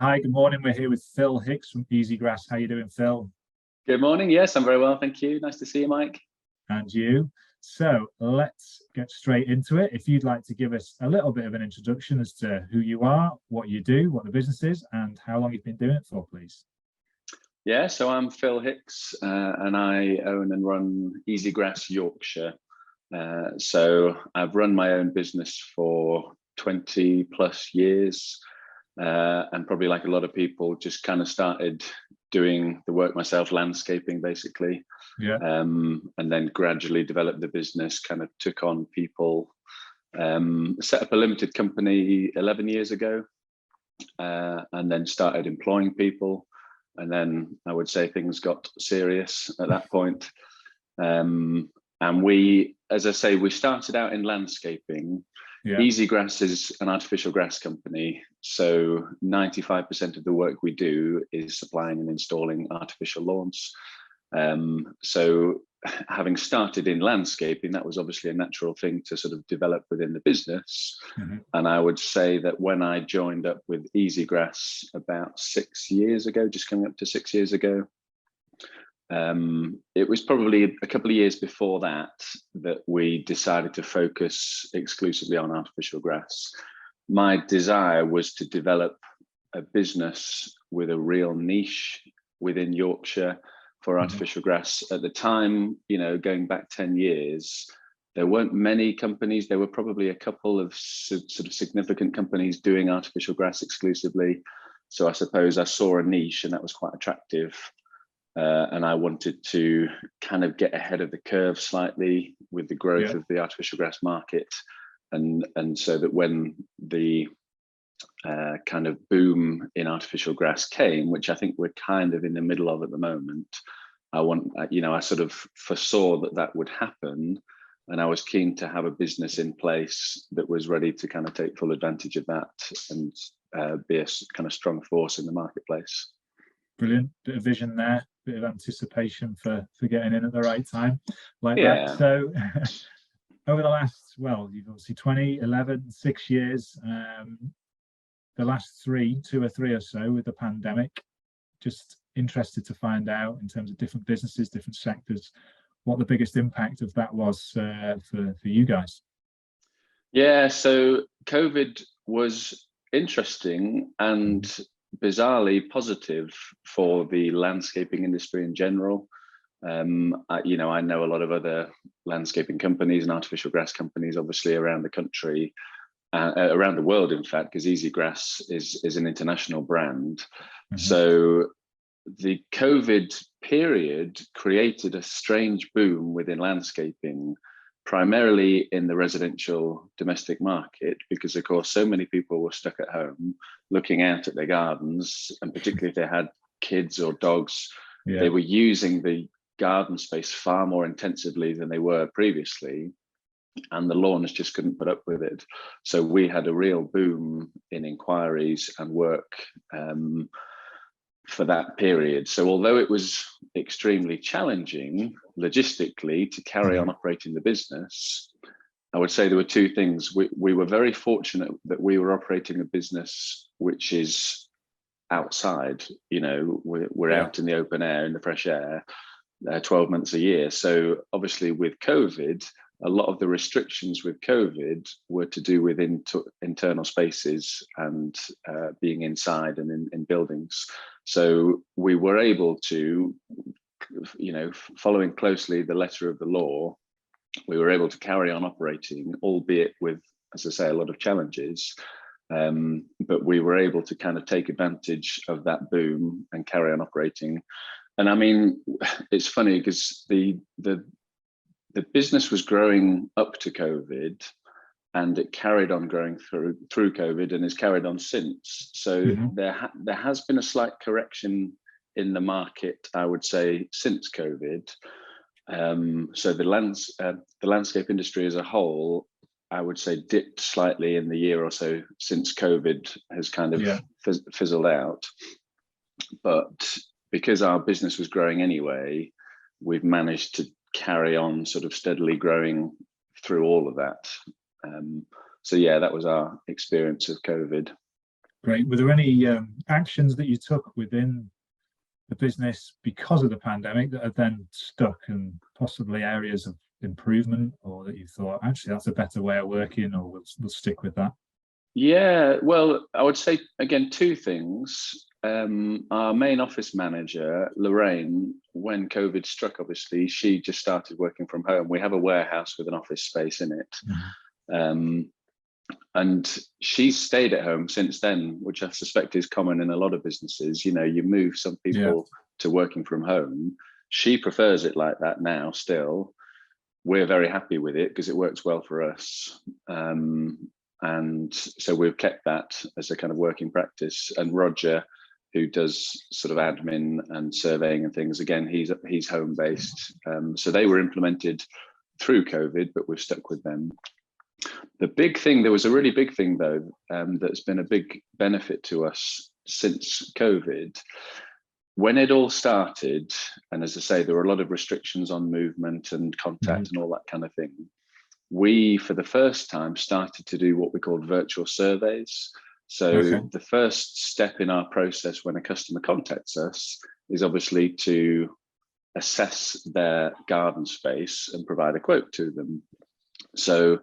Hi, good morning. We're here with Phil Hicks from Easigrass. How you doing, Phil? Good morning. Yes, I'm very well, thank you. Nice to see you, Mike. And you. So let's get straight into it. If you'd like to give us a little bit of an introduction as to who you are, what you do, what the business is, and how long you've been doing it for, please. Yeah, so I'm Phil Hicks, and I own and run Easigrass Yorkshire. So I've run my own business for 20 plus years, and probably like a lot of people, just kind of started doing the work myself, landscaping basically, Yeah. and then gradually developed the business, kind of took on people, set up a limited company 11 years ago, and then started employing people. And then I would say things got serious at that point. And we, as I say, we started out in landscaping. Yeah. Easigrass is an artificial grass company. So 95% of the work we do is supplying and installing artificial lawns. So having started in landscaping, that was obviously a natural thing to sort of develop within the business. Mm-hmm. And I would say that when I joined up with Easigrass about 6 years ago, just coming up to 6 years ago, it was probably a couple of years before that that we decided to focus exclusively on artificial grass. My desire was to develop a business with a real niche within Yorkshire for artificial grass. At the time, going back 10 years, there weren't many companies. There were probably a couple of sort of significant companies doing artificial grass exclusively. So I suppose I saw a niche and that was quite attractive. And I wanted to kind of get ahead of the curve slightly with the growth of the artificial grass market. And so that when the kind of boom in artificial grass came, which I think we're kind of in the middle of at the moment, I sort of foresaw that would happen, and I was keen to have a business in place that was ready to kind of take full advantage of that and be a kind of strong force in the marketplace. Brilliant. Bit of vision there, bit of anticipation for getting in at the right time, like Yeah. that. So over the last, you've obviously 2011, 6 years, the last 2 or 3 or so with the pandemic. Just interested to find out, in terms of different businesses, different sectors, what the biggest impact of that was for you guys. Yeah, so COVID was interesting and bizarrely positive for the landscaping industry in general. I know a lot of other landscaping companies and artificial grass companies, obviously around the country, around the world, in fact, because Easigrass is an international brand. Mm-hmm. So the COVID period created a strange boom within landscaping, primarily in the residential domestic market, because of course so many people were stuck at home looking out at their gardens, and particularly if they had kids or dogs, they were using the garden space far more intensively than they were previously, and the lawns just couldn't put up with it. So we had a real boom in inquiries and work for that period. So although it was extremely challenging logistically to carry on operating the business, I would say there were two things. We were very fortunate that we were operating a business which is outside. We're out in the open air, in the fresh air, 12 months a year. So obviously with COVID, a lot of the restrictions with COVID were to do with internal spaces and being inside and in buildings. So we were able to, following closely the letter of the law, we were able to carry on operating, albeit with, as I say, a lot of challenges. But we were able to kind of take advantage of that boom and carry on operating. And I mean, it's funny because the business was growing up to COVID, and it carried on growing through COVID and has carried on since. So there has been a slight correction in the market, I would say, since COVID. So the landscape industry as a whole, I would say, dipped slightly in the year or so since COVID has kind of fizzled out. But because our business was growing anyway, we've managed to carry on sort of steadily growing through all of that. So yeah, that was our experience of COVID. Great. Were there any actions that you took within the business because of the pandemic that have then stuck, and possibly areas of improvement, or that you thought actually that's a better way of working, or we'll stick with that? Yeah, well, I would say again two things. Our main office manager, Lorraine, when COVID struck, obviously, she just started working from home. We have a warehouse with an office space in it. And she's stayed at home since then, which I suspect is common in a lot of businesses. You know, you move some people to working from home. She prefers it like that now still. We're very happy with it because it works well for us. And so we've kept that as a kind of working practice. And Roger, who does sort of admin and surveying and things, again, he's home based. So they were implemented through COVID, but we've stuck with them. The big thing, there was a really big thing though, that's been a big benefit to us since COVID. When it all started, and as I say, there were a lot of restrictions on movement and contact and all that kind of thing. We, for the first time, started to do what we called virtual surveys. So the first step in our process when a customer contacts us is obviously to assess their garden space and provide a quote to them. So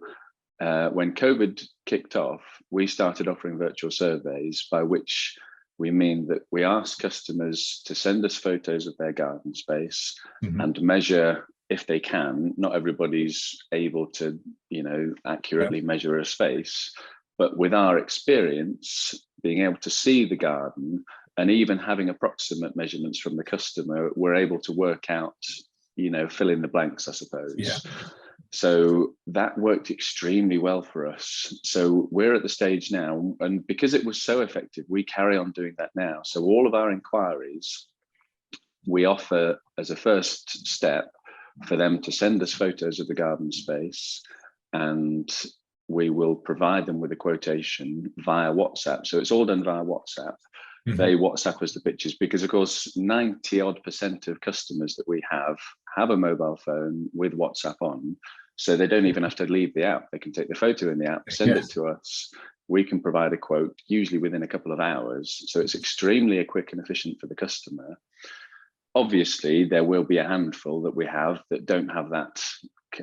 when COVID kicked off, we started offering virtual surveys, by which we mean that we ask customers to send us photos of their garden space and measure if they can. Not everybody's able to, you know, accurately measure a space, but with our experience, being able to see the garden and even having approximate measurements from the customer, we're able to work out, you know, fill in the blanks, I suppose. So that worked extremely well for us. So we're at the stage now, and because it was so effective, we carry on doing that now. So all of our inquiries, we offer as a first step for them to send us photos of the garden space, and we will provide them with a quotation via WhatsApp. So it's all done via WhatsApp. They WhatsApp us the pictures because, of course, 90% of customers that we have a mobile phone with WhatsApp on. So they don't even have to leave the app. They can take the photo in the app, send it to us. We can provide a quote, usually within a couple of hours. So it's extremely quick and efficient for the customer. Obviously, there will be a handful that we have that don't have that,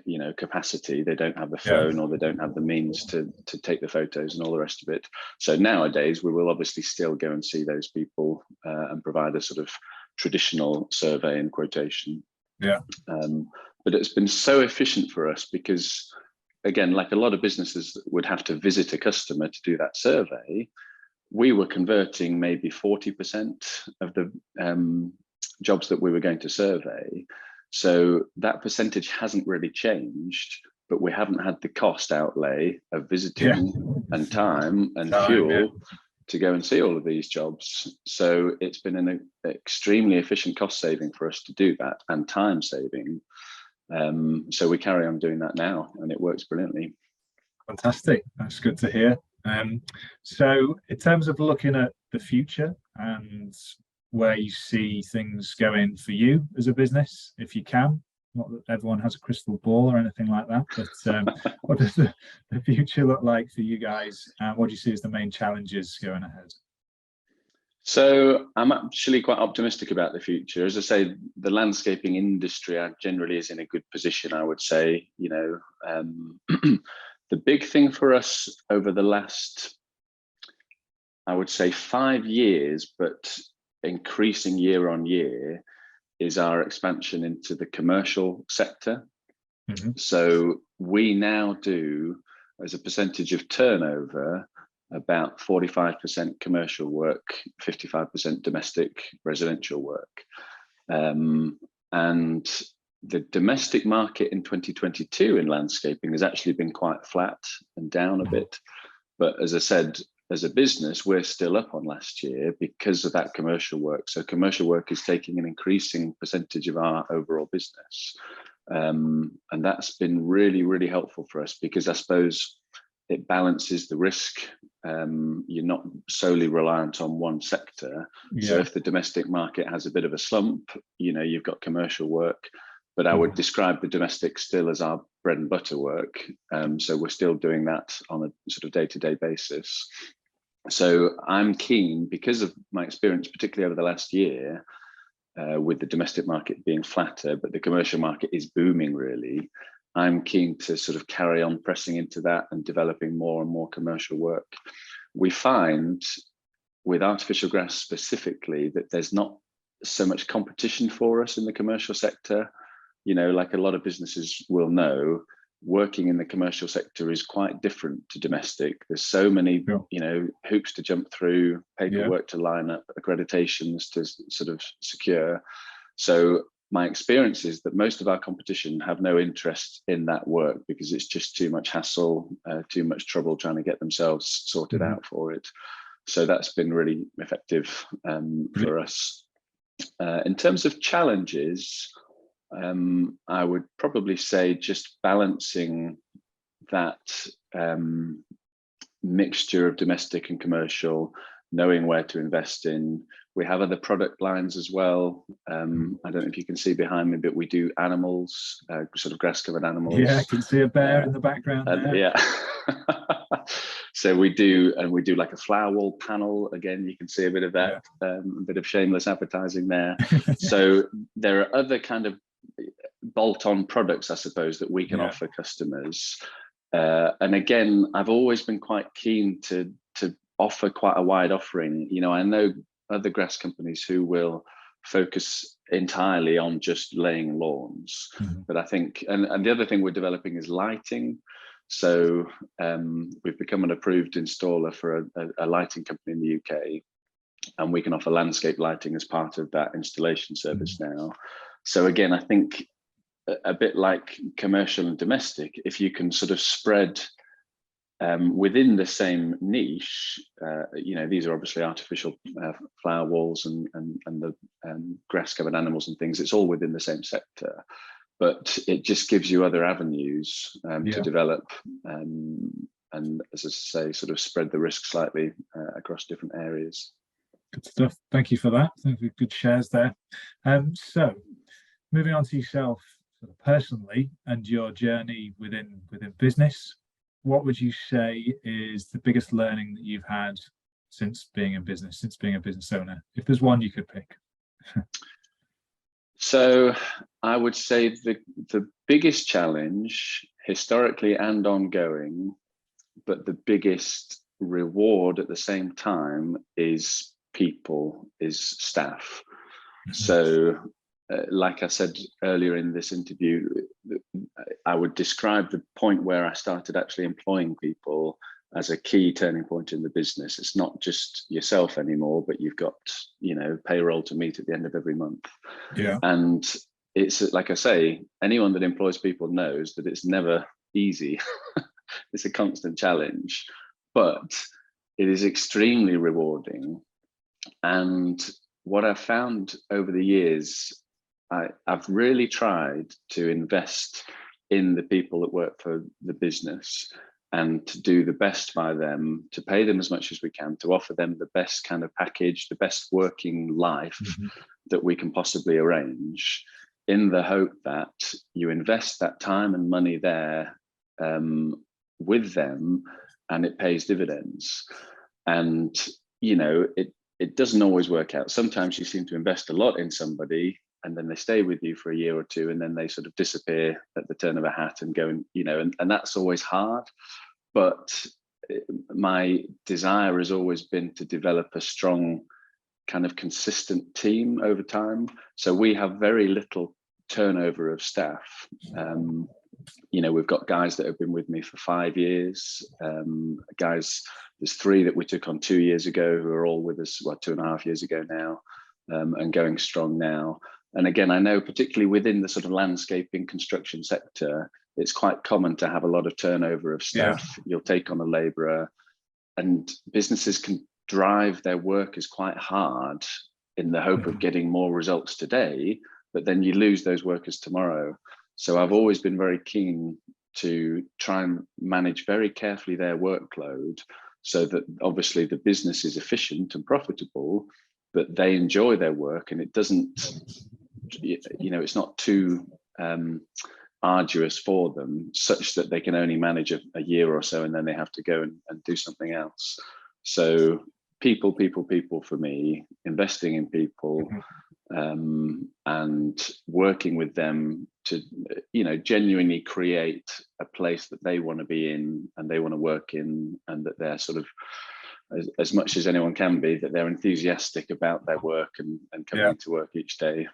you know, capacity. They don't have the phone or they don't have the means to take the photos and all the rest of it. So nowadays we will obviously still go and see those people and provide a sort of traditional survey and quotation. But it's been so efficient for us because, again, like a lot of businesses would have to visit a customer to do that survey, we were converting maybe 40% of the jobs that we were going to survey. So that percentage hasn't really changed, but we haven't had the cost outlay of visiting and time and fuel to go and see all of these jobs. So it's been an extremely efficient cost saving for us to do that, and time saving. So we carry on doing that now, and it works brilliantly. Fantastic. That's good to hear. So in terms of looking at the future and where you see things going for you as a business, if you can, not that everyone has a crystal ball or anything like that, but what does the future look like for you guys? What do you see as the main challenges going ahead? So I'm actually quite optimistic about the future. As I say, the landscaping industry generally is in a good position, I would say. You know, the big thing for us over the last, I would say, 5 years, but increasing year on year, is our expansion into the commercial sector. So we now do, as a percentage of turnover, about 45% commercial work, 55% domestic residential work. And the domestic market in 2022 in landscaping has actually been quite flat and down a bit. But as I said, as a business, we're still up on last year because of that commercial work. So commercial work is taking an increasing percentage of our overall business. And that's been really, really helpful for us because I suppose it balances the risk. You're not solely reliant on one sector. So if the domestic market has a bit of a slump, you know, you've got commercial work. But I would describe the domestic still as our bread and butter work. So we're still doing that on a sort of day-to-day basis. So I'm keen, because of my experience, particularly over the last year, with the domestic market being flatter, but the commercial market is booming really. I'm keen to sort of carry on pressing into that and developing more and more commercial work. We find with artificial grass specifically that there's not so much competition for us in the commercial sector. You know, like a lot of businesses will know, working in the commercial sector is quite different to domestic. There's so many, you know, hoops to jump through, paperwork to line up, accreditations to sort of secure. So my experience is that most of our competition have no interest in that work because it's just too much hassle, too much trouble trying to get themselves sorted out for it. So that's been really effective for us. In terms of challenges, I would probably say just balancing that mixture of domestic and commercial, knowing where to invest in. We have other product lines as well. I don't know if you can see behind me, but we do animals, sort of grass covered animals. Yeah, I can see a bear in the background there. Yeah. So we do like a flower wall panel. Again, you can see a bit of that, a bit of shameless advertising there. So there are other kind of bolt-on products, I suppose, that we can offer customers. And again, I've always been quite keen to offer quite a wide offering. You know, I know other grass companies who will focus entirely on just laying lawns, but I think, and the other thing we're developing is lighting. So we've become an approved installer for a lighting company in the UK, and we can offer landscape lighting as part of that installation service now. So again, I think a bit like commercial and domestic, if you can sort of spread within the same niche, you know, these are obviously artificial flower walls and the grass covered animals and things, it's all within the same sector, but it just gives you other avenues to develop and, as I say, sort of spread the risk slightly across different areas. Good stuff. Thank you for that. Thank you. Good shares there. So moving on to yourself sort of personally and your journey within business, what would you say is the biggest learning that you've had since being in business, since being a business owner? If there's one you could pick. So I would say the biggest challenge historically and ongoing, but the biggest reward at the same time is people, is staff. So like I said earlier in this interview, I would describe the point where I started actually employing people as a key turning point in the business. It's not just yourself anymore, but you've got, you know, payroll to meet at the end of every month. And it's like I say, anyone that employs people knows that it's never easy. It's a constant challenge, but it is extremely rewarding. And what I've found over the years, I've really tried to invest in the people that work for the business and to do the best by them, to pay them as much as we can, to offer them the best kind of package, the best working life that we can possibly arrange, in the hope that you invest that time and money there with them and it pays dividends. And, you know, it doesn't always work out. Sometimes you seem to invest a lot in somebody and then they stay with you for a year or two and then they sort of disappear at the turn of a hat and go and, you know, and that's always hard. But my desire has always been to develop a strong kind of consistent team over time. So we have very little turnover of staff. You know, we've got guys that have been with me for 5 years. Guys, there's 3 that we took on 2 years ago who are all with us, well, 2.5 years ago now, and going strong now. And again, I know particularly within the sort of landscaping construction sector, it's quite common to have a lot of turnover of staff. You'll take on a labourer, and businesses can drive their workers quite hard in the hope of getting more results today, but then you lose those workers tomorrow. So I've always been very keen to try and manage very carefully their workload so that obviously the business is efficient and profitable, but they enjoy their work and it doesn't, you know, it's not too arduous for them such that they can only manage a year or so and then they have to go and do something else. So people for me, investing in people, and working with them to, genuinely create a place that they want to be in and they want to work in, and that they're sort of, as much as anyone can be, that they're enthusiastic about their work and coming into work each day.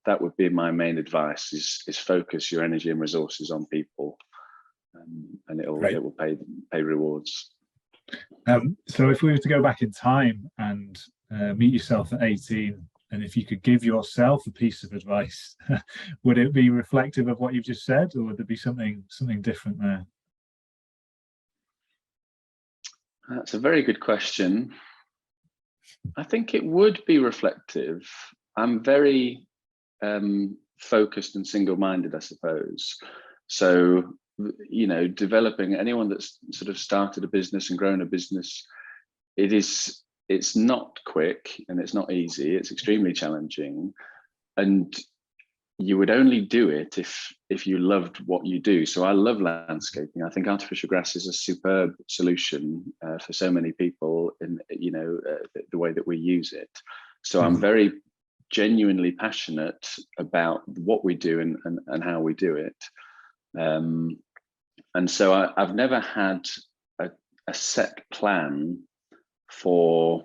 That would be my main advice: is focus your energy and resources on people, and it will pay rewards. So if we were to go back in time and meet yourself at 18, and if you could give yourself a piece of advice, would it be reflective of what you've just said, or would there be something different there? That's a very good question. I think it would be reflective. I'm very focused and single-minded, I suppose. So, developing anyone that's sort of started a business and grown a business, it's not quick and it's not easy. It's extremely challenging, and you would only do it if you loved what you do. So I love landscaping. I think artificial grass is a superb solution for so many people in the way that we use it. So I'm very genuinely passionate about what we do and how we do it. And so I've never had a set plan for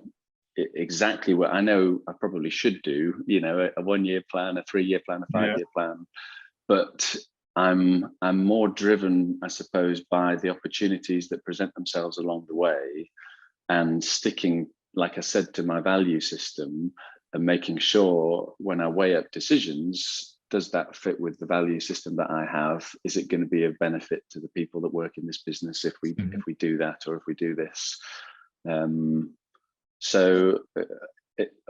exactly what I know I probably should do, a 1-year plan, a 3-year plan, a 5-year plan. But I'm more driven, I suppose, by the opportunities that present themselves along the way, and sticking, like I said, to my value system, and making sure when I weigh up decisions, does that fit with the value system that I have? Is it going to be of benefit to the people that work in this business if we do that, or if we do this? So,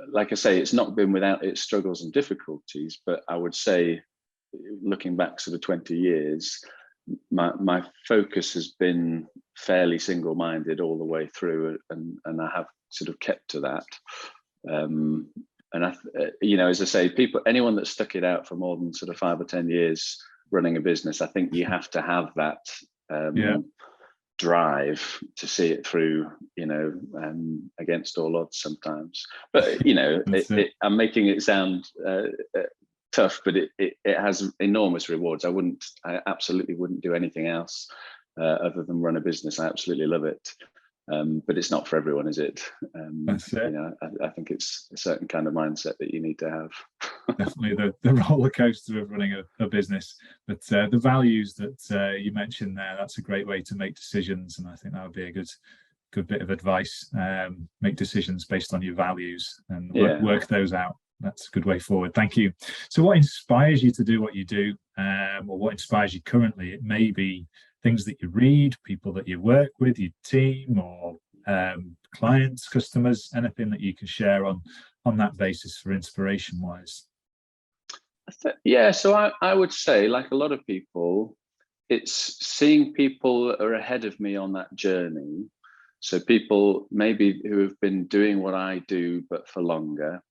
like I say, it's not been without its struggles and difficulties, but I would say, looking back sort of 20 years, my focus has been fairly single-minded all the way through, and I have sort of kept to that. And as I say, anyone that's stuck it out for more than sort of 5 or 10 years running a business, I think you have to have that drive to see it through, against all odds sometimes. But I'm making it sound tough, but it has enormous rewards. I absolutely wouldn't do anything else other than run a business. I absolutely love it. But it's not for everyone, is it? That's it. I think it's a certain kind of mindset that you need to have. Definitely the roller coaster of running a business, but the values that you mentioned there, that's a great way to make decisions, and I think that would be a good bit of advice. Make decisions based on your values and work those out. That's a good way forward. Thank you. So what inspires you to do what you do, or what inspires you currently? It may be things that you read, people that you work with, your team, or clients, customers, anything that you can share on that basis for inspiration wise. So I would say, like a lot of people, it's seeing people that are ahead of me on that journey. So people maybe who have been doing what I do, but for longer,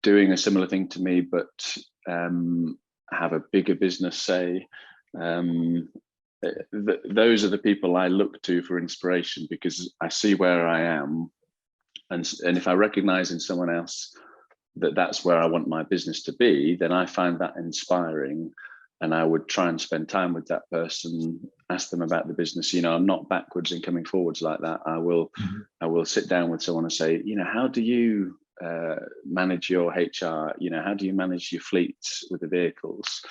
doing a similar thing to me, but have a bigger business, say. Those are the people I look to for inspiration, because I see where I am, and if I recognize in someone else that that's where I want my business to be, then I find that inspiring, and I would try and spend time with that person, ask them about the business. I'm not backwards in coming forwards like that. I will sit down with someone and say, how do you manage your HR? How do you manage your fleets with the vehicles?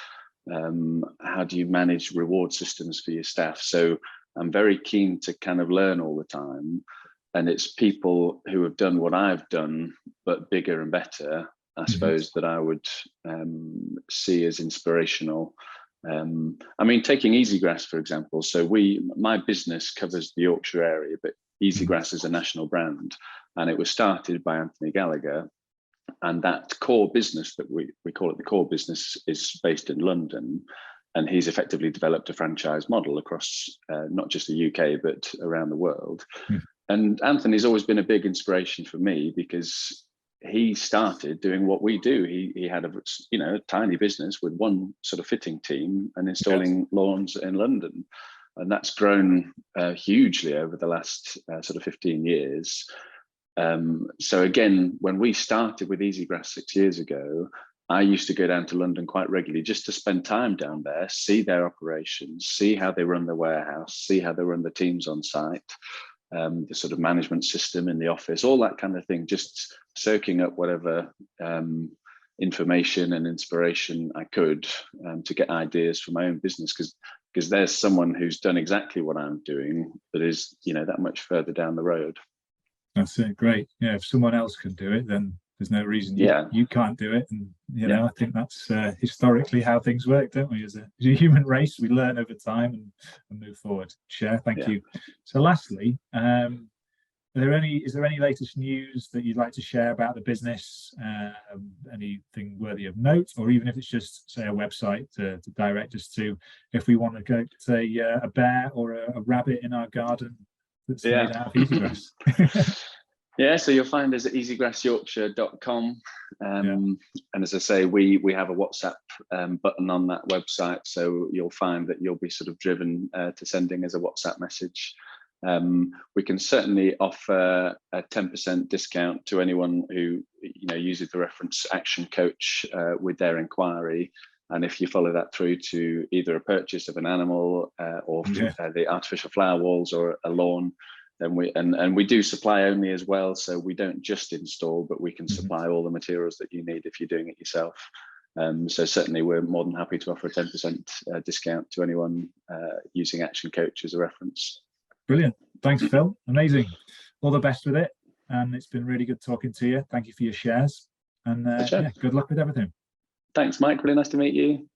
How do you manage reward systems for your staff? So I'm very keen to kind of learn all the time, and it's people who have done what I've done but bigger and better, I suppose, that I would see as inspirational. Taking Easigrass, for example. So my business covers the Yorkshire area, but Easigrass is a national brand, and it was started by Anthony Gallagher. And that core business that we call it the core business is based in London, and he's effectively developed a franchise model across not just the UK but around the world. And Anthony's always been a big inspiration for me, because he started doing what we do. He had a tiny business with one sort of fitting team and installing lawns in London. and that's grown hugely over the last sort of 15 years. So again, when we started with Easigrass 6 years ago, I used to go down to London quite regularly just to spend time down there, see their operations, see how they run the warehouse, see how they run the teams on site, the sort of management system in the office, all that kind of thing, just soaking up whatever information and inspiration I could to get ideas for my own business, because there's someone who's done exactly what I'm doing that is, you know, that much further down the road. That's it. Great. Yeah, if someone else can do it, then there's no reason you can't do it. And you know, I think that's historically how things work, don't we? As a human race, we learn over time and move forward. Share. Thank you. So lastly, is there any latest news that you'd like to share about the business? Anything worthy of note, or even if it's just, say, a website to direct us to, if we want to go to, say, a bear or a rabbit in our garden that's made out of Easigrass. Yeah, so you'll find us at easigrassyorkshire.com. And as I say, we have a WhatsApp button on that website, so you'll find that you'll be sort of driven to sending us a WhatsApp message. We can certainly offer a 10% discount to anyone who, you know, uses the reference Action Coach with their inquiry. And if you follow that through to either a purchase of an animal or the artificial flower walls or a lawn, then we do supply only as well. So we don't just install, but we can supply all the materials that you need if you're doing it yourself. So certainly we're more than happy to offer a 10% discount to anyone using Action Coach as a reference. Brilliant. Thanks, Phil. Amazing. All the best with it. And it's been really good talking to you. Thank you for your shares. And good luck with everything. Thanks, Mike. Really nice to meet you.